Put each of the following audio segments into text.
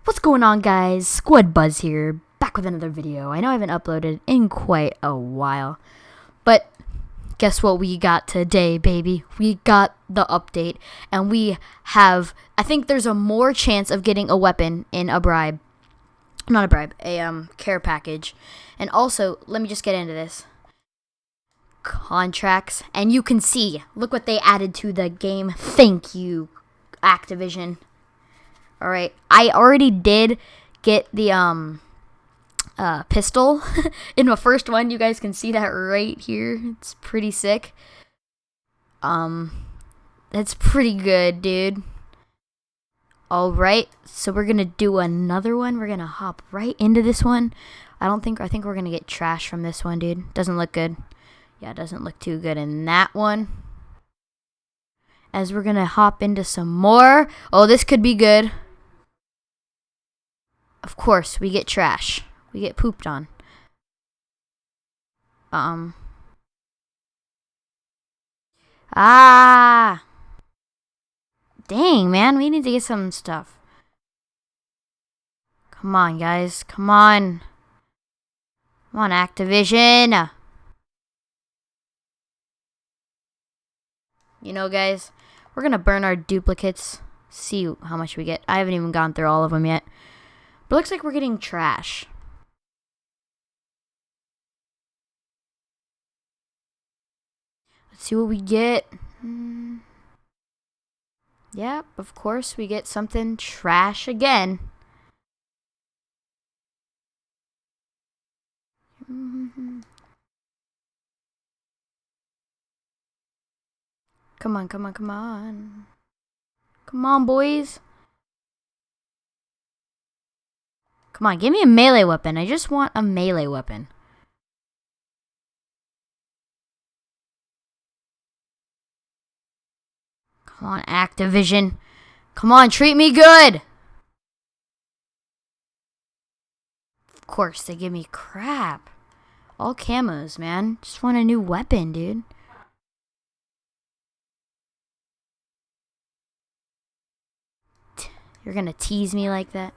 What's going on, guys? Squad Buzz here, back with another video. I know I haven't uploaded in quite a while, but guess what we got today, baby? We got the update, and we have, I think there's a more chance of getting a weapon in a bribe. Not a bribe, a care package. And also, let me just get into this. Contracts, and you can see, look what they added to the game. Thank you, Activision. Alright, I already did get the pistol in my first one. You guys can see that right here. It's pretty sick. That's pretty good, dude. Alright, so we're gonna do another one. We're gonna hop right into this one. I think we're gonna get trash from this one, dude. Doesn't look good. Yeah, it doesn't look too good in that one. As we're gonna hop into some more. Oh, this could be good. Of course, we get trash. We get pooped on. Dang, man, we need to get some stuff. Come on, guys. Come on. Come on, Activision. You know, guys, we're gonna burn our duplicates. See how much we get. I haven't even gone through all of them yet. But it looks like we're getting trash. Let's see what we get. Yep, of course we get something trash again. Come on, come on, come on. Come on, boys. Come on, give me a melee weapon. I just want a melee weapon. Come on, Activision. Come on, treat me good. Of course, they give me crap. All camos, man. Just want a new weapon, dude. You're gonna tease me like that?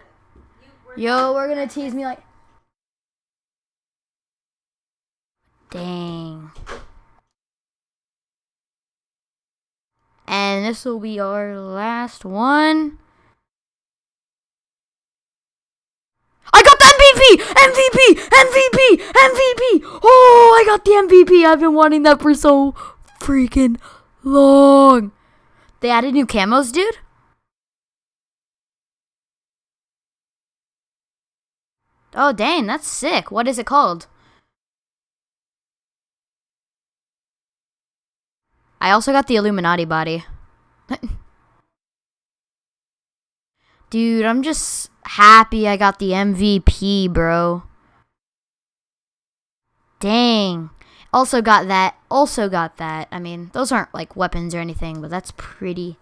Yo, we're gonna tease me like... Dang. And this will be our last one. I got the MVP! MVP! MVP! MVP! Oh, I got the MVP! I've been wanting that for so freaking long. They added new camos, dude? Oh, dang, that's sick. What is it called? I also got the Illuminati body. Dude, I'm just happy I got the MVP, bro. Dang. Also got that. Also got that. I mean, those aren't like weapons or anything, but that's pretty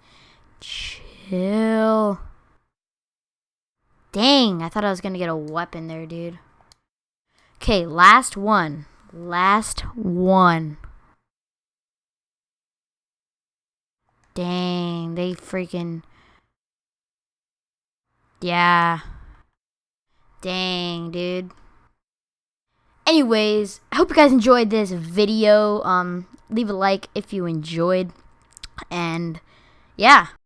chill. Dang, I thought I was gonna get a weapon there, dude. Okay, last one. Last one. Dang, they freaking... Yeah. Dang, dude. Anyways, I hope you guys enjoyed this video. Leave a like if you enjoyed. And, yeah.